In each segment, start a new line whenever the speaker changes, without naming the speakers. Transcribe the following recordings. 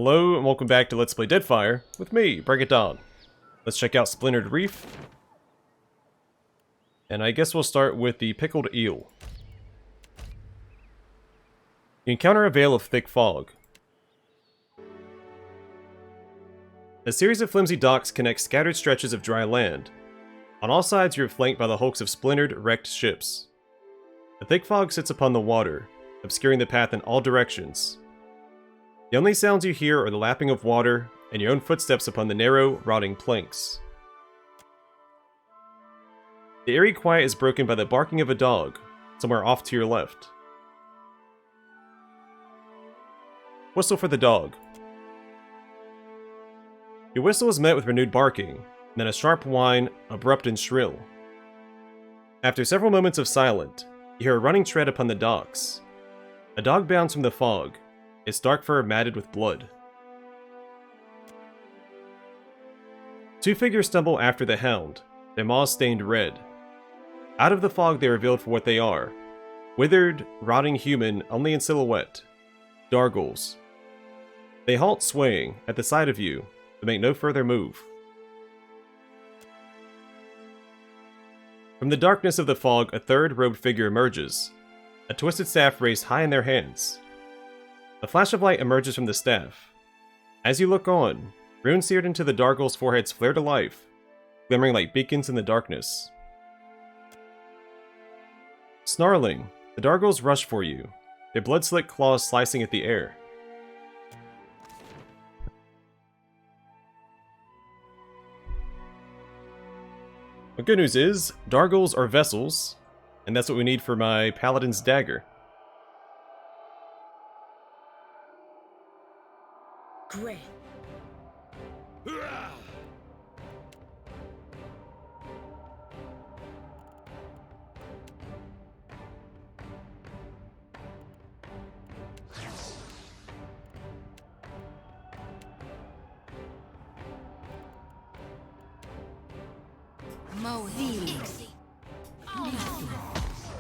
Hello and welcome back to Let's Play Deadfire with me, Break It Down. Let's check out Splintered Reef. And I guess we'll start with the pickled eel. You encounter a veil of thick fog. A series of flimsy docks connect scattered stretches of dry land. On all sides you are flanked by the hulks of splintered, wrecked ships. The thick fog sits upon the water, obscuring the path in all directions. The only sounds you hear are the lapping of water and your own footsteps upon the narrow, rotting planks. The eerie quiet is broken by the barking of a dog, somewhere off to your left. Whistle for the dog. Your whistle is met with renewed barking, and then a sharp whine, abrupt and shrill. After several moments of silence, you hear a running tread upon the docks. A dog bounds from the fog, its dark fur matted with blood. Two figures stumble after the hound, their maws stained red. Out of the fog they are revealed for what they are. Withered, rotting human only in silhouette. Dargles. They halt swaying at the sight of you, but make no further move. From the darkness of the fog, a third robed figure emerges, a twisted staff raised high in their hands. A flash of light emerges from the staff. As you look on, runes seared into the Dargles' foreheads flare to life, glimmering like beacons in the darkness. Snarling, the Dargles rush for you, their blood-slick claws slicing at the air. The good news is, Dargles are vessels, and that's what we need for my Paladin's Dagger.
Great.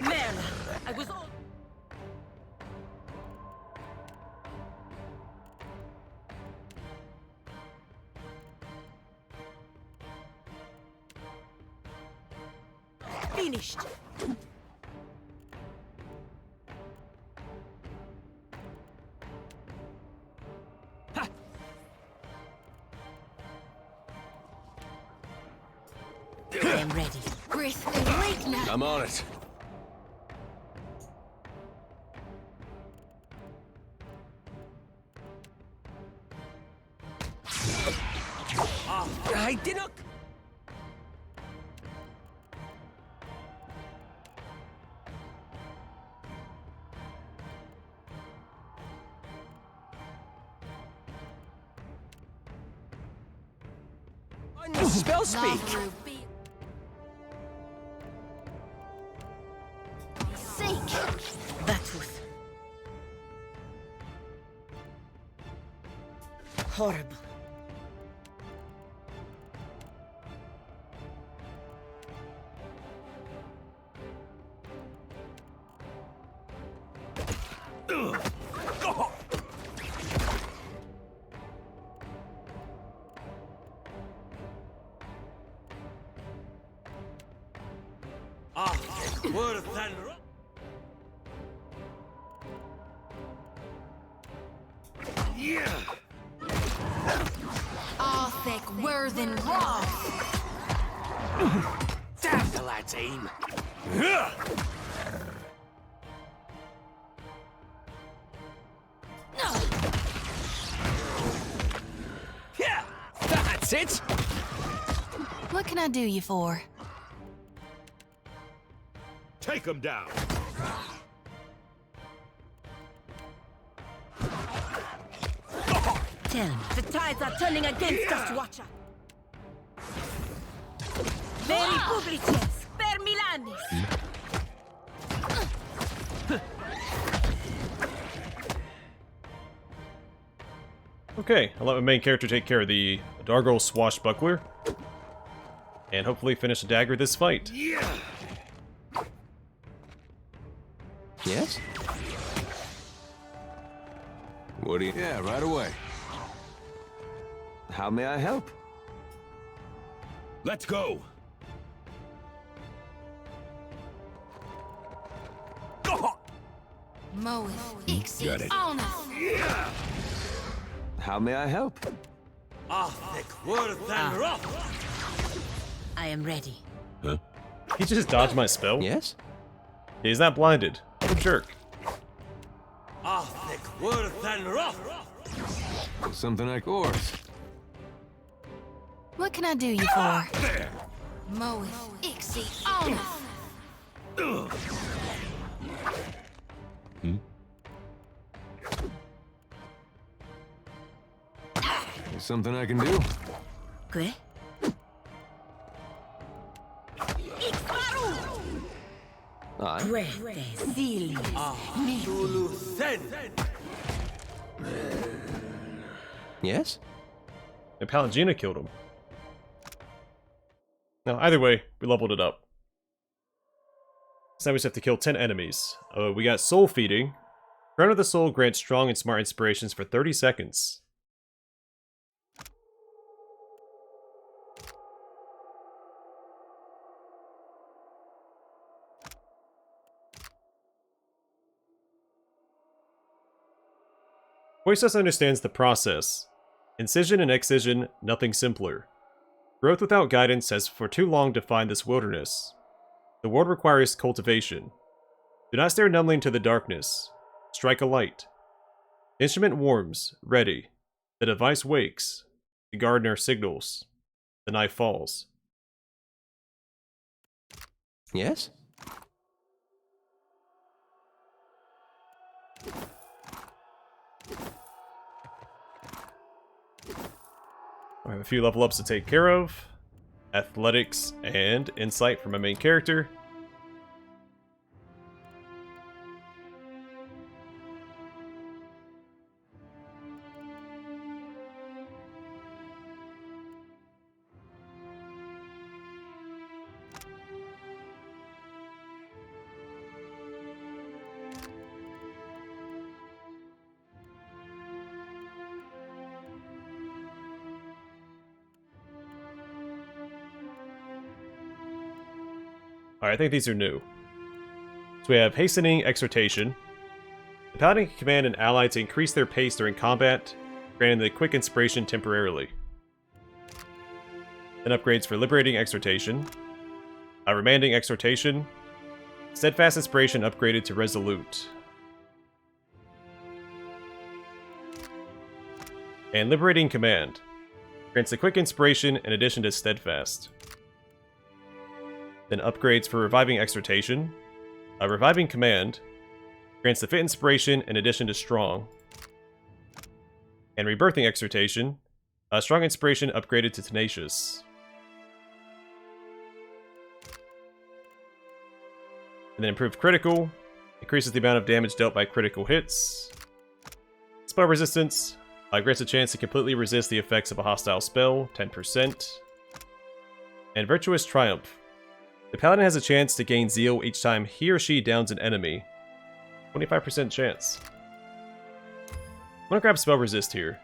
Man, I was all... Finished. Ha. I'm ready. Chris, wait now.
I'm on it. I did not. Spell speak.
That was horrible.
Worth and yeah.
Arthic, Worthen, Raw.
Damn the lad's aim. Yeah, that's it.
What can I do you for?
Take him down.
Tell me. The tides are turning against us, Watcher. Very publices, per Milanis.
Okay, I'll let my main character take care of the Dargle Swashbuckler, and hopefully finish the dagger this fight.
Yeah. Yes? What do you... Yeah, right away.
How may I help?
Let's go.
Moeth,
Got it.
on us.
How may I help?
I am ready.
Huh?
He just dodged my spell?
Yes?
He's not blinded. What a jerk.
Something like course.
What can I do you for? Moeth, on us.
Something I can do?
Good.
Aye. Yes?
And Palangina killed him. No, either way, we leveled it up. So now we just have to kill 10 enemies. We got Soul Feeding. Crown of the Soul grants strong and smart inspirations for 30 seconds. Voiceless understands the process. Incision and excision, nothing simpler. Growth without guidance has for too long defined this wilderness. The world requires cultivation. Do not stare numbly into the darkness. Strike a light. The instrument warms, ready. The device wakes. The gardener signals. The knife falls.
Yes?
I have a few level ups to take care of. Athletics and insight for my main character. Alright, I think these are new. So we have Hastening Exhortation. The Paladin can command an ally to increase their pace during combat, granting the quick inspiration temporarily. Then upgrades for Liberating Exhortation. Remanding Exhortation. Steadfast Inspiration upgraded to Resolute. And Liberating Command. Grants a quick inspiration in addition to Steadfast. Then upgrades for Reviving Exhortation. Reviving Command. Grants the Fit Inspiration in addition to Strong. And Rebirthing Exhortation. Strong Inspiration upgraded to Tenacious. And then Improved Critical. Increases the amount of damage dealt by critical hits. Spell Resistance. Grants a chance to completely resist the effects of a hostile spell, 10%. And Virtuous Triumph. The Paladin has a chance to gain Zeal each time he or she downs an enemy. 25% chance. I'm gonna grab Spell Resist here.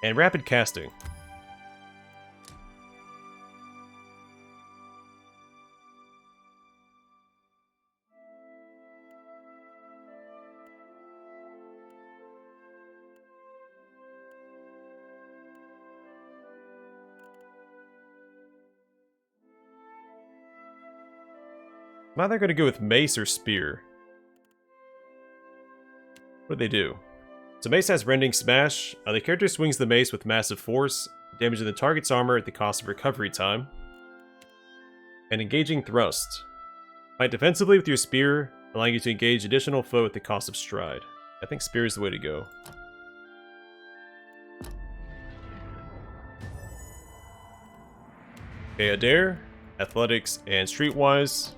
And Rapid Casting. I'm either going to go with Mace or Spear. What do they do? So Mace has Rending Smash. The character swings the mace with massive force, damaging the target's armor at the cost of recovery time. And Engaging Thrust. Fight defensively with your Spear, allowing you to engage additional foe at the cost of Stride. I think Spear is the way to go. Okay, Adair, Athletics, and Streetwise.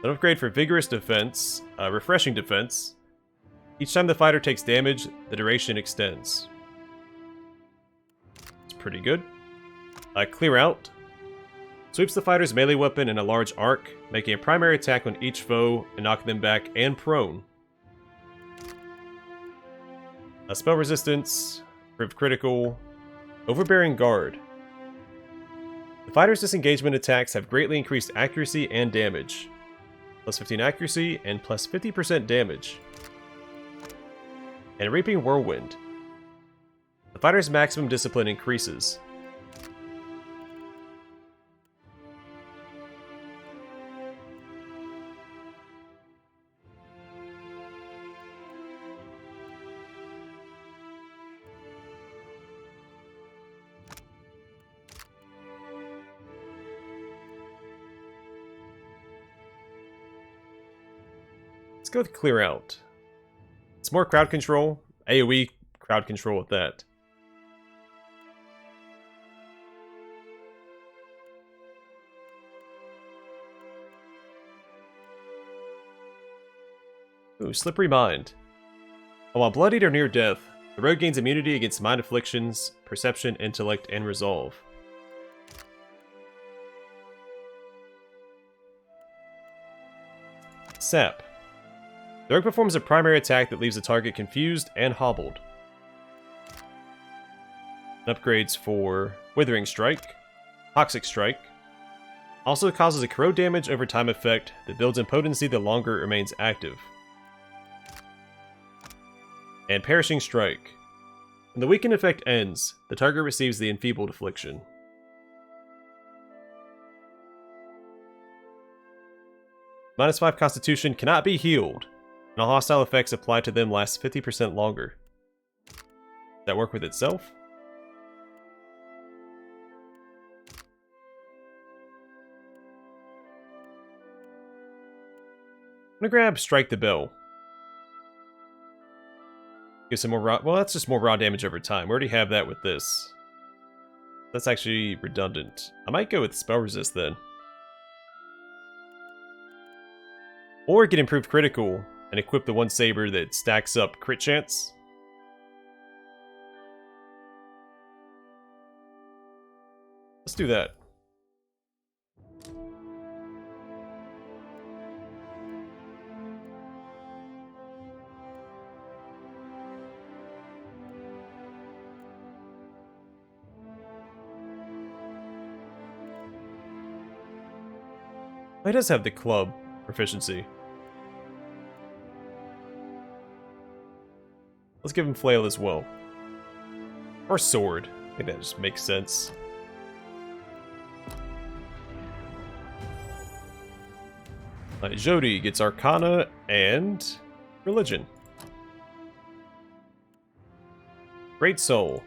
An upgrade for Vigorous Defense, Refreshing Defense. Each time the fighter takes damage, the duration extends. It's pretty good. Clear Out. Sweeps the fighter's melee weapon in a large arc, making a primary attack on each foe and knocking them back and prone. Spell Resistance, Improve Critical, Overbearing Guard. The fighter's disengagement attacks have greatly increased accuracy and damage. Plus 15 accuracy and plus 50% damage. And Reaping Whirlwind. The fighter's maximum discipline increases. Let's go with Clear Out. It's more crowd control. AoE crowd control with that. Ooh, Slippery Mind. While bloodied or near death, the rogue gains immunity against mind afflictions, perception, intellect, and resolve. Sap. The rogue performs a primary attack that leaves the target confused and hobbled. Upgrades for Withering Strike, Toxic Strike. Also causes a corrode damage over time effect that builds in potency the longer it remains active. And Perishing Strike. When the weakened effect ends, the target receives the enfeebled affliction. -5 Constitution cannot be healed, and all hostile effects applied to them last 50% longer. Does that work with itself? I'm gonna grab Strike the Bell. Give some more raw... Well, that's just more raw damage over time. We already have that with this. That's actually redundant. I might go with Spell Resist then. Or get Improved Critical and equip the one saber that stacks up crit chance. Let's do that. He does have the club proficiency. Let's give him flail as well. Or sword. I think that just makes sense. Jody gets Arcana and Religion. Great Soul.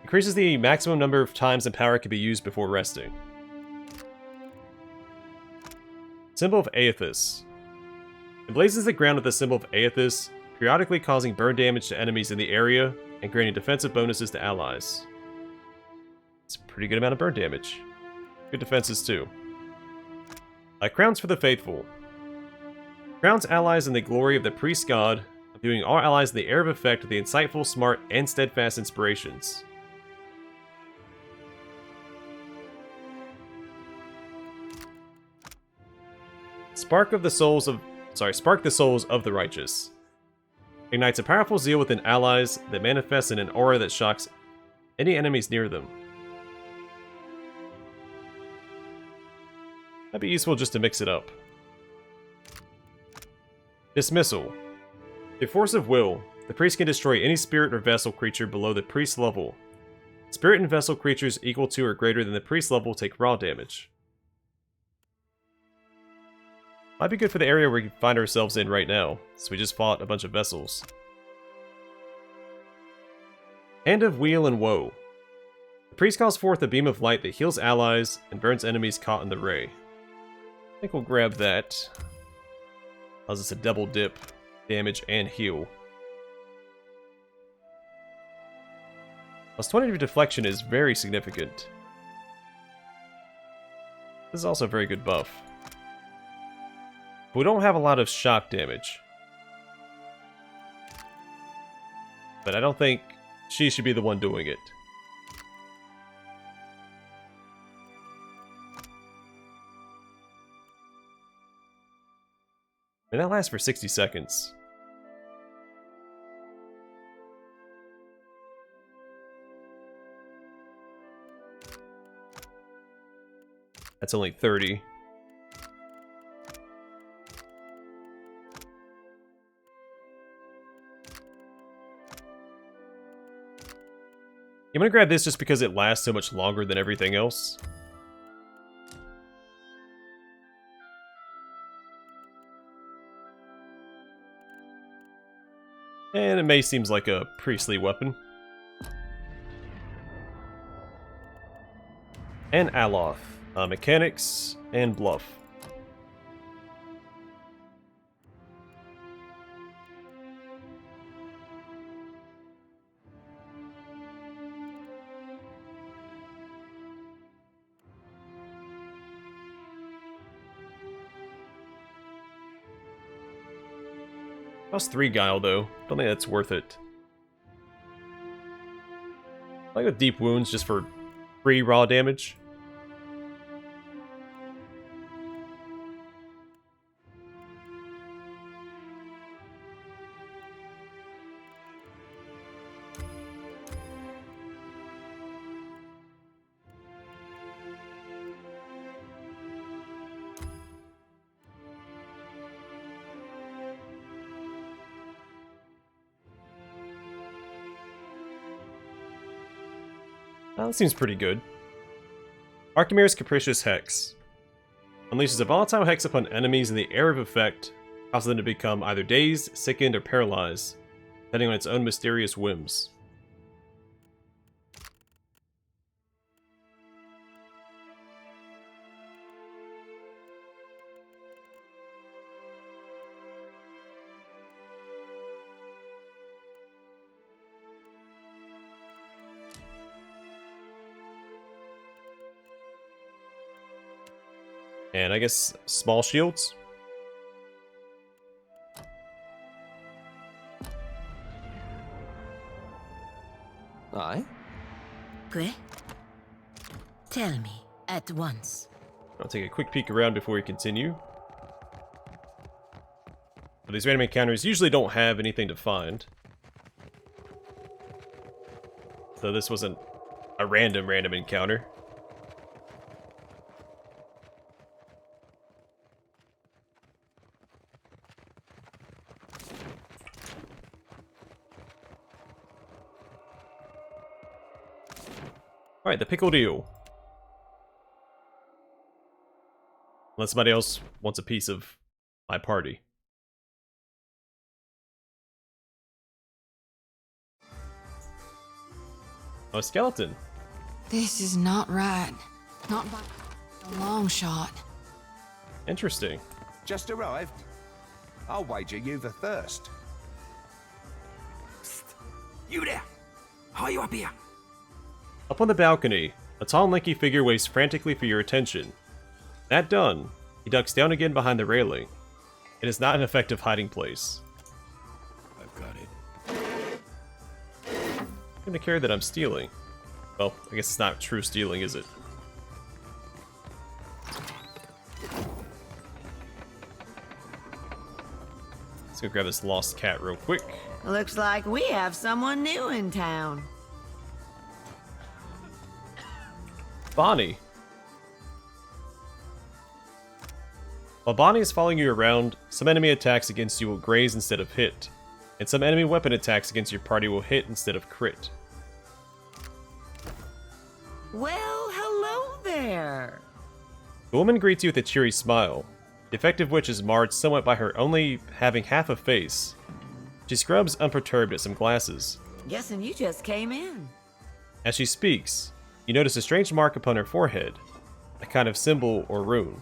Increases the maximum number of times the power can be used before resting. Symbol of Aethys. Emblazons the ground with the symbol of Aethys, periodically causing burn damage to enemies in the area and granting defensive bonuses to allies. It's a pretty good amount of burn damage. Good defenses too. Crowns for the Faithful. Crowns allies in the glory of the priest god, imbuing all allies in the air of effect with the insightful, smart, and steadfast inspirations. Spark the souls of the righteous. Ignites a powerful zeal within allies that manifests in an aura that shocks any enemies near them. That'd be useful just to mix it up. Dismissal. Through force of will, the priest can destroy any spirit or vessel creature below the priest level. Spirit and vessel creatures equal to or greater than the priest level take raw damage. Might be good for the area we find ourselves in right now, since we just fought a bunch of vessels. Hand of Weal and Woe. The priest calls forth a beam of light that heals allies and burns enemies caught in the ray. I think we'll grab that. Allows us to double dip, damage, and heal. Plus 20 to deflection is very significant. This is also a very good buff. We don't have a lot of shock damage. But I don't think she should be the one doing it. And that lasts for 60 seconds. That's only 30. I'm gonna grab this just because it lasts so much longer than everything else. And it may seems like a priestly weapon. And Aloth. Mechanics and bluff. Costs 3 guile though. Don't think that's worth it. I like with deep wounds just for free raw damage. That seems pretty good. Archimere's Capricious Hex. Unleashes a volatile hex upon enemies in the area of effect, causing them to become either dazed, sickened, or paralyzed, depending on its own mysterious whims. And I guess small shields?
Aye?
Que? Tell me at once.
I'll take a quick peek around before we continue. But these random encounters usually don't have anything to find. So this wasn't a random encounter. Alright, the pickled eel. Unless somebody else wants a piece of my party. Oh, a skeleton.
This is not right. Not by a long shot.
Interesting.
Just arrived. I'll wager you've a thirst.
You there! How are you up here?
Up on the balcony, a tall and lanky figure waits frantically for your attention. That done, he ducks down again behind the railing. It is not an effective hiding place.
I've got it.
I'm gonna care that I'm stealing. Well, I guess it's not true stealing, is it? Let's go grab this lost cat real quick.
Looks like we have someone new in town.
Bonnie. While Bonnie is following you around, some enemy attacks against you will graze instead of hit, and some enemy weapon attacks against your party will hit instead of crit.
Well, hello there.
The woman greets you with a cheery smile, the effect of which is marred somewhat by her only having half a face. She scrubs unperturbed at some glasses.
Guessing you just came in.
As she speaks, you notice a strange mark upon her forehead, a kind of symbol or rune.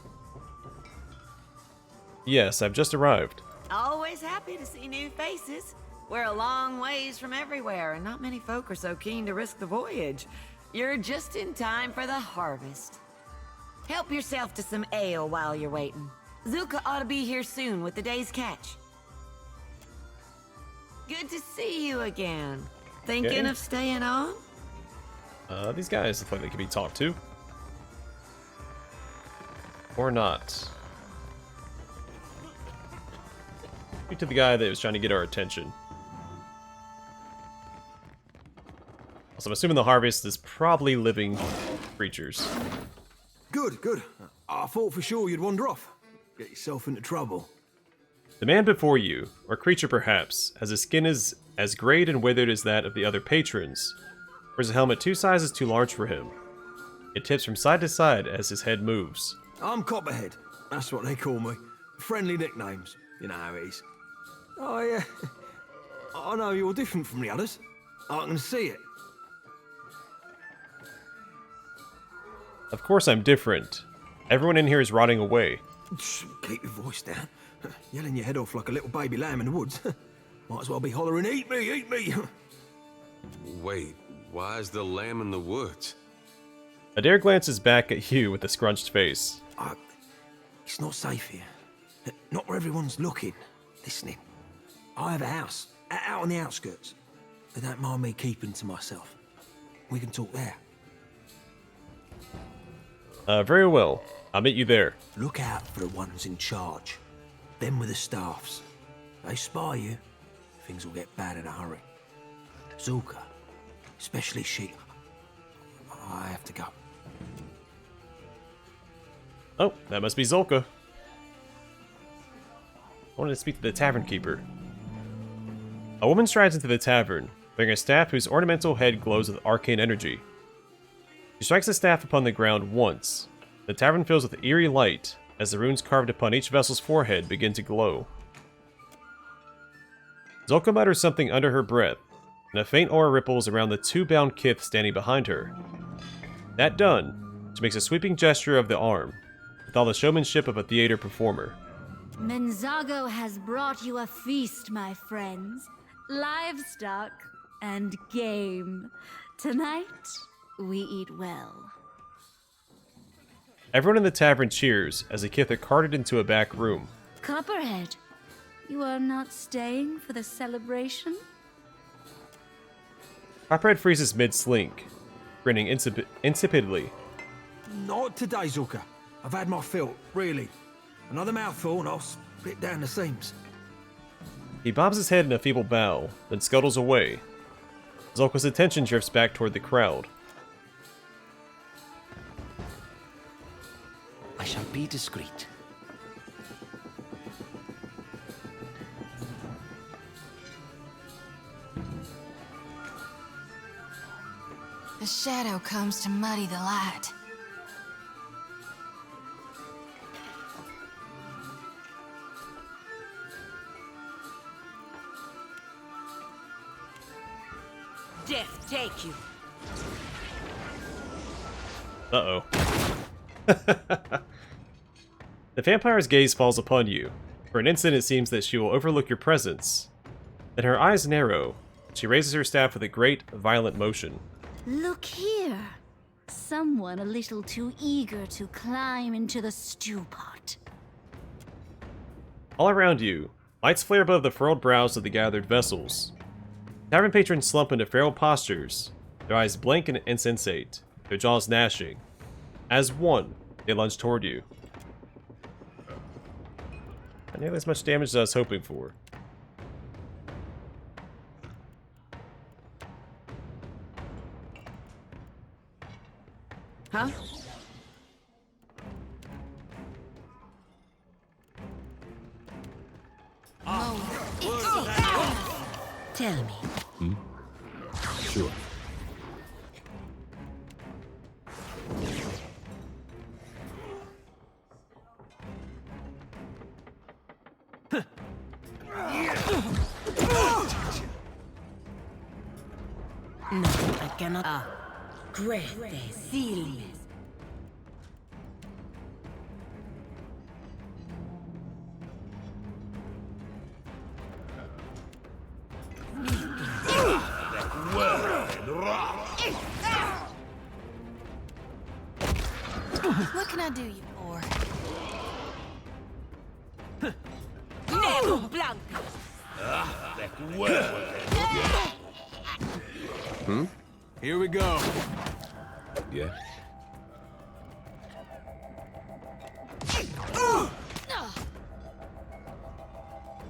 Yes, I've just arrived.
Always happy to see new faces. We're a long ways from everywhere, and not many folk are so keen to risk the voyage. You're just in time for the harvest. Help yourself to some ale while you're waiting. Zulka ought to be here soon with the day's catch. Good to see you again. Thinking
Okay.
of staying on?
These guys look like they could be talked to. Or not. Speak to the guy that was trying to get our attention. So I'm assuming the harvest is probably living creatures.
Good, good. I thought for sure you'd wander off. Get yourself into trouble.
The man before you, or creature perhaps, has his skin is as grayed and withered as that of the other patrons. Wears a helmet 2 sizes too large for him. It tips from side to side as his head moves.
I'm Copperhead. That's what they call me. Friendly nicknames. You know how it is. Oh, yeah. I know you're different from the others. I can see it.
Of course I'm different. Everyone in here is rotting away.
Shh, keep your voice down. Yelling your head off like a little baby lamb in the woods. Might as well be hollering, eat me, eat me.
Wait, why is the lamb in the woods?
Adair glances back at you with a scrunched face.
It's not safe here. Not where everyone's looking, listening. I have a house, out on the outskirts. They don't mind me keeping to myself. We can talk there.
Very well. I'll meet you there.
Look out for the ones in charge. Them with the staffs. They spy you, things will get bad in a hurry. Zulka, especially she. I have to go.
Oh, that must be Zolka. I wanted to speak to the tavern keeper. A woman strides into the tavern, bearing a staff whose ornamental head glows with arcane energy. She strikes the staff upon the ground once. The tavern fills with eerie light as the runes carved upon each vessel's forehead begin to glow. Zolka mutters something under her breath, and a faint aura ripples around the 2 bound kith standing behind her. That done, she makes a sweeping gesture of the arm, with all the showmanship of a theater performer.
Menzago has brought you a feast, my friends. Livestock and game. Tonight, we eat well.
Everyone in the tavern cheers as the kith are carted into a back room.
Copperhead, you are not staying for the celebration?
Copperhead freezes mid-slink, grinning insipidly.
Not today, Zulka. I've had my fill, really. Another mouthful and I'll split down the seams.
He bobs his head in a feeble bow, then scuttles away. Zolka's attention drifts back toward the crowd.
I shall be discreet.
The shadow comes to muddy the light.
Death take you.
Uh-oh. The vampire's gaze falls upon you. For an instant it seems that she will overlook your presence. Then her eyes narrow. She raises her staff with a great, violent motion.
Look here. Someone a little too eager to climb into the stew pot.
All around you, lights flare above the furrowed brows of the gathered vessels. Tavern patrons slump into feral postures, their eyes blank and insensate, their jaws gnashing. As one, they lunge toward you. Not nearly as much damage as I was hoping for.
Huh?
Tell me.
Sure.
No, I cannot. Great. Silly.
What can I do you for?
Nero Blanco.
Here we go.
Yeah.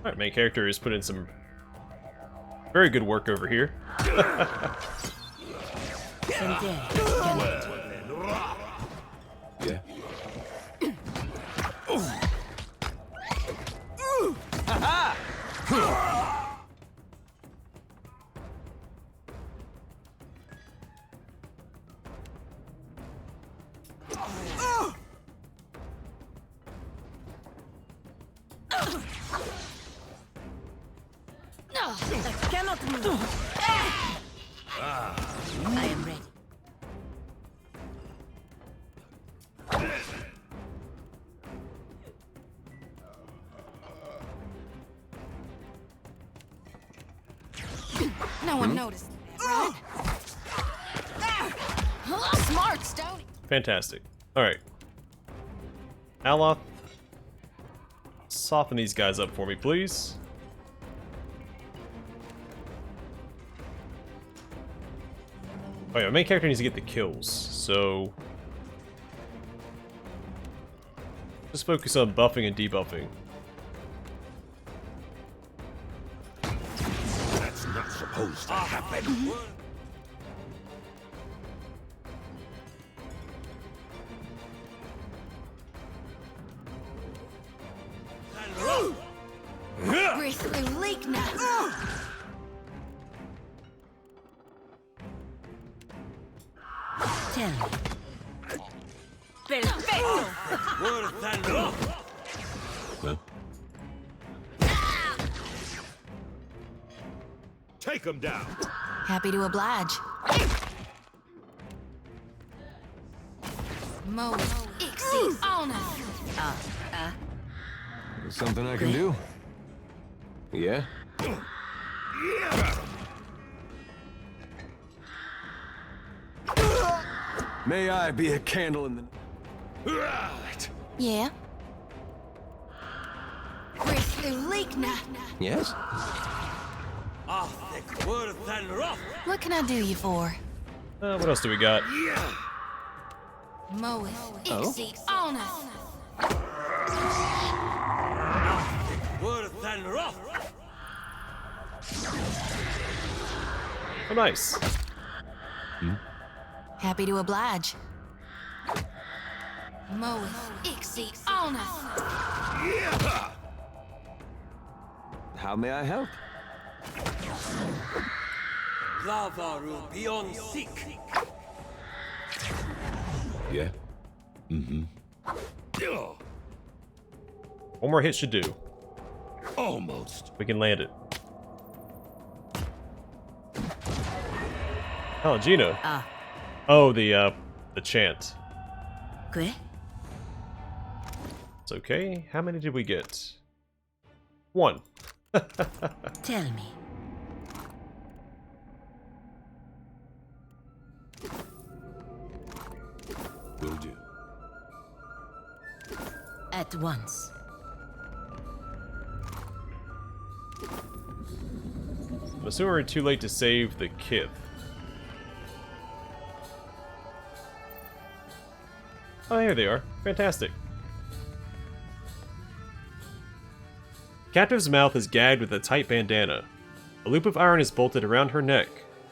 Alright, main character is putting some very good work over here.
Yeah.
Cannot move. I am ready. No one noticed, right? Smart, Stony.
Fantastic. Alright. Aloth, soften these guys up for me, please. Oh yeah, my main character needs to get the kills, so... just focus on buffing and debuffing.
That's not supposed to happen.
Bristly leak now. Tell me. Perfecto.
Well,
Take him down.
Happy to oblige. Most exceed honor.
Something I can do? Yeah? May I be a candle in the...
Right.
Yeah. Bristly leak now.
Yes?
What can I do you for?
What else do we got?
Moe exceed honor.
Oh, nice.
Happy to oblige. Moe exceed honor.
How may I help?
yeah.
One more hit should do.
Almost.
We can land it. Oh, Gina. Oh, the chant.
Good.
It's okay. How many did we get? 1.
Tell me.
Will do.
At once.
I'm assuming we're too late to save the kith. Oh, here they are. Fantastic. Captive's mouth is gagged with a tight bandana. A loop of iron is bolted around her neck,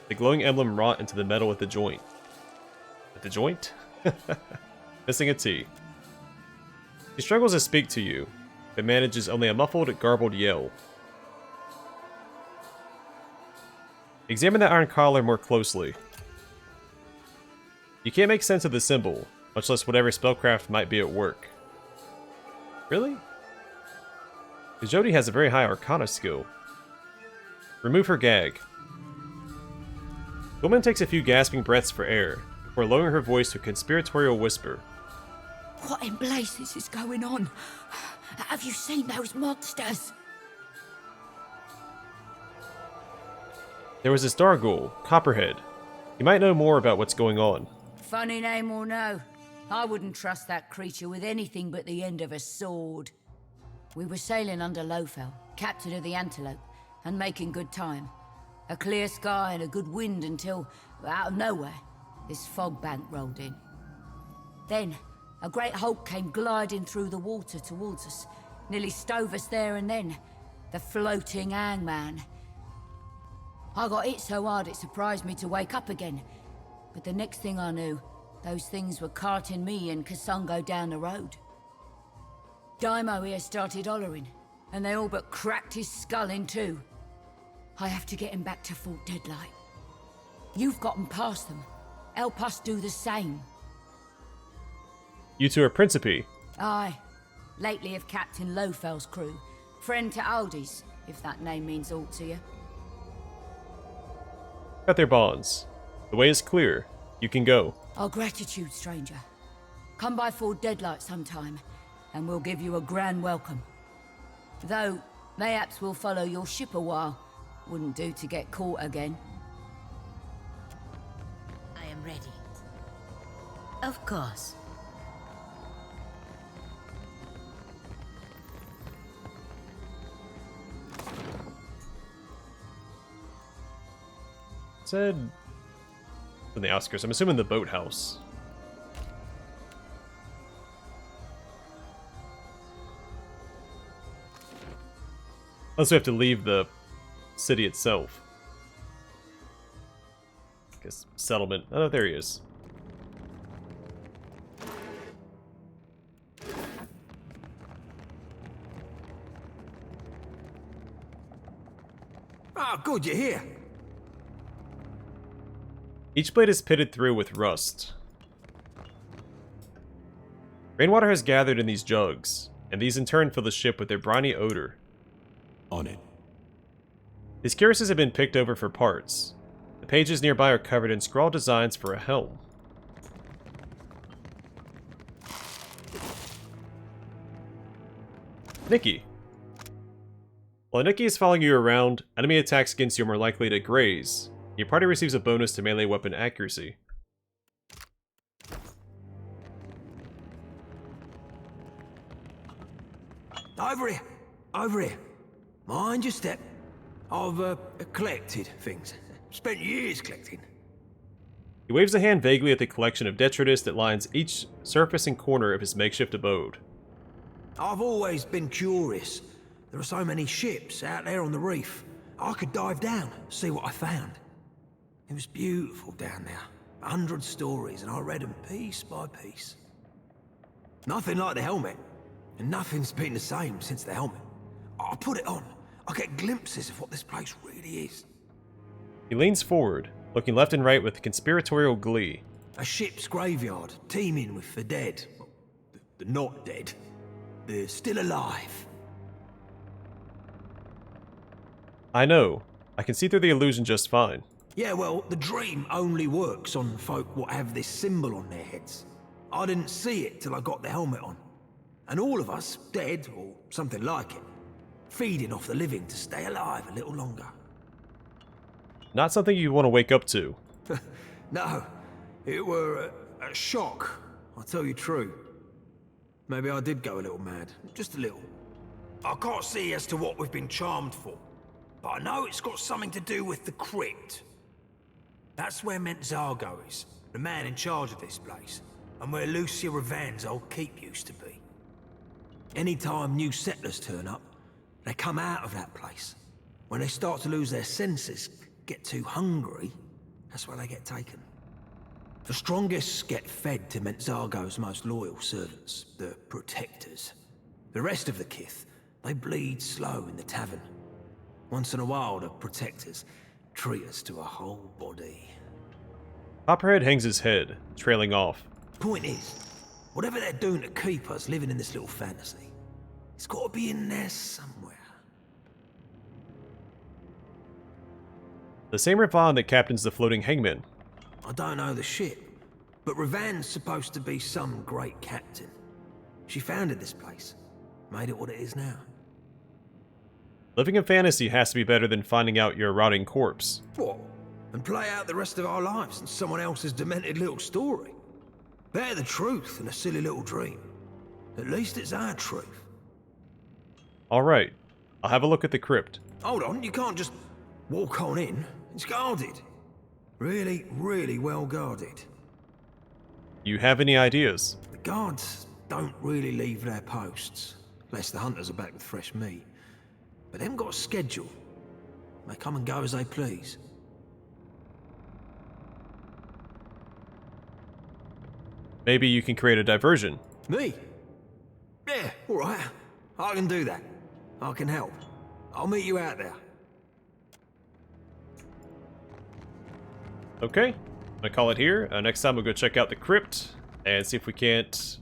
the glowing emblem wrought into the metal at the joint. At the joint? Missing a T. She struggles to speak to you, but manages only a muffled, garbled yell. Examine the iron collar more closely. You can't make sense of the symbol, much less whatever spellcraft might be at work. Really? Jody has a very high arcana skill. Remove her gag. The woman takes a few gasping breaths for air, before lowering her voice to a conspiratorial whisper.
What in blazes is going on? Have you seen those monsters?
There was this Dargul, Copperhead. You might know more about what's going on.
Funny name or no, I wouldn't trust that creature with anything but the end of a sword. We were sailing under Lowfell, captain of the Antelope, and making good time. A clear sky and a good wind until, out of nowhere, this fog bank rolled in. Then, a great hulk came gliding through the water towards us, nearly stove us there and then. The floating hangman. I got hit so hard it surprised me to wake up again. But the next thing I knew, those things were carting me and Kasongo down the road. Daimo here started hollering, and they all but cracked his skull in two. I have to get him back to Fort Deadlight. You've gotten past them. Help us do the same.
You two are Principe.
Aye. Lately of Captain Lofell's crew. Friend to Aldi's, if that name means aught to you.
Got their bonds. The way is clear. You can go.
Our gratitude, stranger. Come by Fort Deadlight sometime, and we'll give you a grand welcome. Though, mayhaps we'll follow your ship a while. Wouldn't do to get caught again.
I am ready. Of course.
Said in the outskirts. I'm assuming the boathouse. Unless we have to leave the city itself. I guess settlement. Oh, there he is.
Ah, good, you're here.
Each blade is pitted through with rust. Rainwater has gathered in these jugs, and these in turn fill the ship with their briny odor.
On it.
These cuirasses have been picked over for parts. The pages nearby are covered in scrawled designs for a helm. Nikki. While Nikki is following you around, enemy attacks against you are more likely to graze. Your party receives a bonus to melee weapon accuracy.
Over here. Over here. Mind your step. I've collected things. Spent years collecting.
He waves a hand vaguely at the collection of detritus that lines each surface and corner of his makeshift abode.
I've always been curious. There are so many ships out there on the reef. I could dive down, see what I found. It was beautiful down there. 100 stories, and I read them piece by piece. Nothing like the helmet, and nothing's been the same since the helmet. I put it on. I get glimpses of what this place really is.
He leans forward, looking left and right with conspiratorial glee.
A ship's graveyard, teeming with the dead. The not dead. They're still alive.
I know. I can see through the illusion just fine.
Yeah, well, the dream only works on folk what have this symbol on their heads. I didn't see it till I got the helmet on. And all of us, dead, or something like it, feeding off the living to stay alive a little longer.
Not something you want to wake up to.
No, it were a shock, I'll tell you true. Maybe I did go a little mad, just a little. I can't see as to what we've been charmed for, but I know it's got something to do with the crypt. That's where Mentzago is, the man in charge of this place, and where Lucia Ravan's old keep used to be. Anytime new settlers turn up, they come out of that place. When they start to lose their senses, get too hungry, that's where they get taken. The strongest get fed to Mentzago's most loyal servants, the protectors. The rest of the kith, they bleed slow in the tavern. Once in a while, the protectors treat us to a whole body.
Copperhead hangs his head, trailing off.
Point is, whatever they're doing to keep us living in this little fantasy, it's got to be in there somewhere.
The same Ravan that captains the floating hangman.
I don't know the ship, but Ravan's supposed to be some great captain. She founded this place, made it what it is now.
Living in fantasy has to be better than finding out you're a rotting corpse.
What? And play out the rest of our lives in someone else's demented little story? They're the truth in a silly little dream. At least it's our truth.
Alright, I'll have a look at the crypt.
Hold on, you can't just walk on in. It's guarded. Really, really well guarded.
You have any ideas?
The guards don't really leave their posts, unless the hunters are back with fresh meat. but them got a schedule. They come and go as they please.
Maybe you can create a diversion.
Me? Yeah, all right. I can do that. I can help. I'll meet you out there.
Okay, I'm gonna call it here. Next time we'll go check out the crypt and see if we can't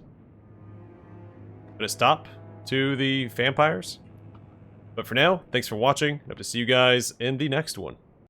put a stop to the vampires. But for now, thanks for watching. Hope to see you guys in the next one.